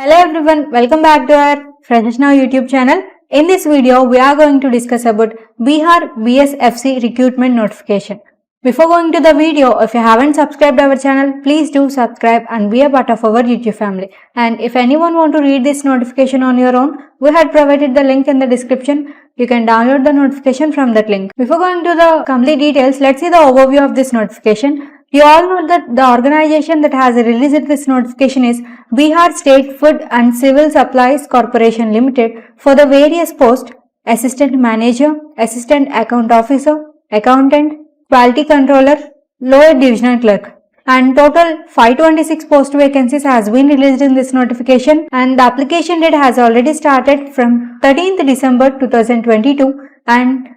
Hello everyone, welcome back to our Freshers Now YouTube channel. In this video, we are going to discuss about Bihar BSFC recruitment notification. Before going to the video, if you haven't subscribed our channel, please do subscribe and be a part of our YouTube family. And if anyone want to read this notification on your own, we had provided the link in the description. You can download the notification from that link. Before going to the complete details, let's see the overview of this notification. You all know that the organization that has released this notification is Bihar State Food and Civil Supplies Corporation Limited for the various posts Assistant Manager, Assistant Account Officer, Accountant, Quality Controller, Lower Divisional Clerk. And total 526 post vacancies has been released in this notification, and the application date has already started from 13th December 2022 and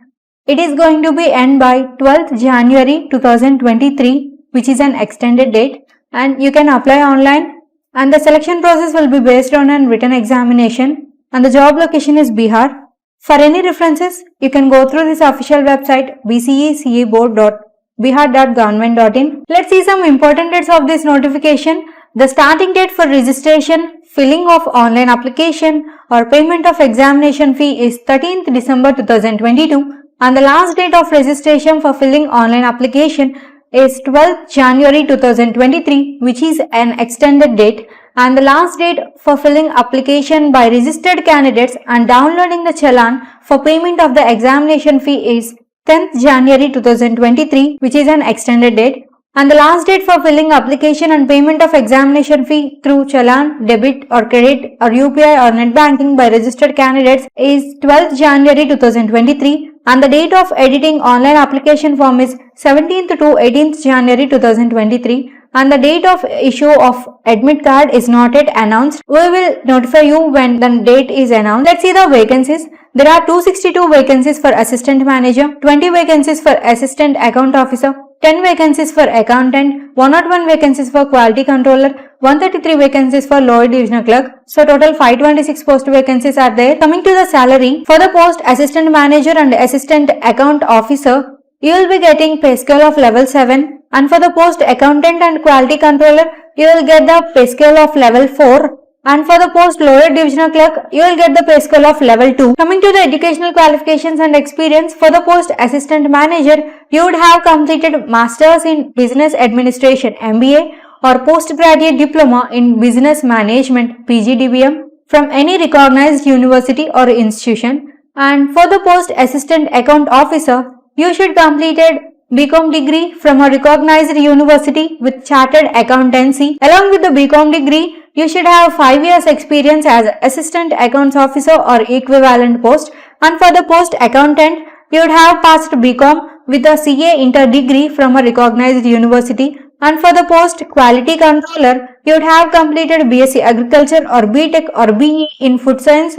it is going to be end by 12th January 2023. Which is an extended date, and you can apply online, and the selection process will be based on a written examination, and the job location is Bihar. For any references, you can go through this official website bceceboard.bihar.government.in. Let's see some important dates of this notification. The starting date for registration, filling of online application or payment of examination fee is 13th December 2022, and the last date of registration for filling online application is 12th January 2023, which is an extended date, and the last date for filling application by registered candidates and downloading the challan for payment of the examination fee is 10th January 2023, which is an extended date, and the last date for filling application and payment of examination fee through challan, debit or credit or UPI or net banking by registered candidates is 12th January 2023. And the date of editing online application form is 17th to 18th January 2023, and the date of issue of admit card is not yet announced. We will notify you when the date is announced. Let's see the vacancies. There are 262 vacancies for assistant manager, 20 vacancies for assistant account officer, 10 vacancies for accountant, 101 vacancies for quality controller, 133 vacancies for lower divisional clerk. So total 526 post vacancies are there. Coming to the salary, for the post assistant manager and assistant account officer, you will be getting pay scale of level 7, and for the post accountant and quality controller, you will get the pay scale of level 4. And for the post lower divisional clerk, you will get the pay scale of level 2. Coming to the educational qualifications and experience, for the post assistant manager, you would have completed Masters in Business Administration MBA or postgraduate diploma in Business Management PGDBM from any recognized university or institution. And for the post assistant account officer, you should completed BCom degree from a recognized university with chartered accountancy. Along with the BCom degree, you should have 5 years experience as assistant accounts officer or equivalent post, and for the post accountant, you would have passed BCom with a CA inter degree from a recognized university, and for the post quality controller, you would have completed BSc agriculture or BTech or BE in food science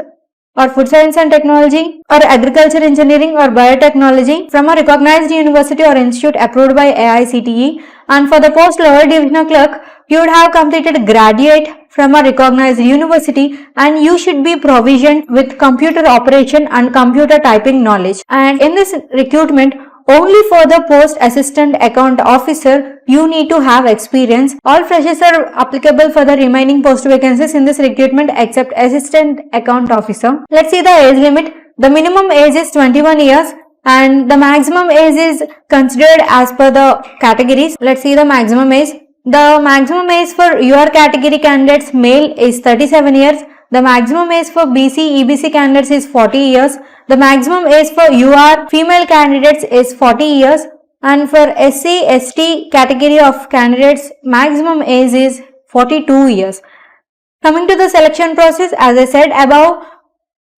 or food science and technology or agriculture engineering or biotechnology from a recognized university or institute approved by AICTE, and for the post lower divisional clerk, you would have completed graduate from a recognized university, and you should be provisioned with computer operation and computer typing knowledge. And in this recruitment, only for the post assistant account officer, you need to have experience. All freshers are applicable for the remaining post vacancies in this recruitment except assistant account officer. Let's see the age limit. The minimum age is 21 years and the maximum age is considered as per the categories. Let's see the maximum age. The maximum age for your category candidates male is 37 years. The maximum age for BC, EBC candidates is 40 years. The maximum age for UR female candidates is 40 years. And for SC, ST category of candidates, maximum age is 42 years. Coming to the selection process, as I said above,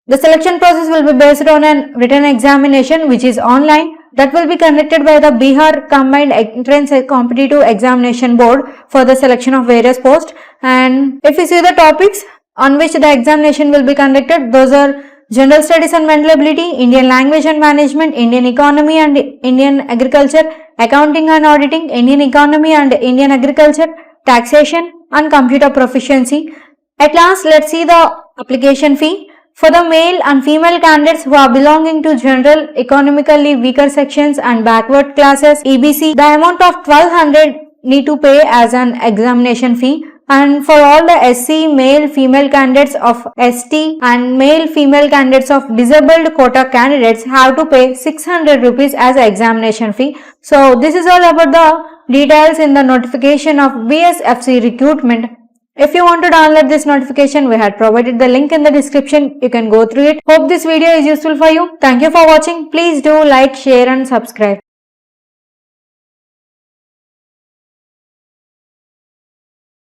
the selection process will be based on a written examination which is online. That will be conducted by the Bihar Combined Entrance Competitive Examination Board for the selection of various posts. And if you see the topics on which the examination will be conducted, those are General Studies and Mental Ability, Indian Language and Management, Indian Economy and Indian Agriculture, Accounting and Auditing, Indian Economy and Indian Agriculture, Taxation and Computer Proficiency. At last, let's see the application fee. For the male and female candidates who are belonging to general economically weaker sections and backward classes EBC, the amount of 1200 need to pay as an examination fee. and for all the SC male female candidates of ST and male female candidates of disabled quota candidates have to pay 600 rupees as an examination fee. So this is all about the details in the notification of BSFC recruitment. If you want to download this notification, we had provided the link in the description. You can go through it. Hope this video is useful for you. Thank you for watching. Please do like, share and subscribe.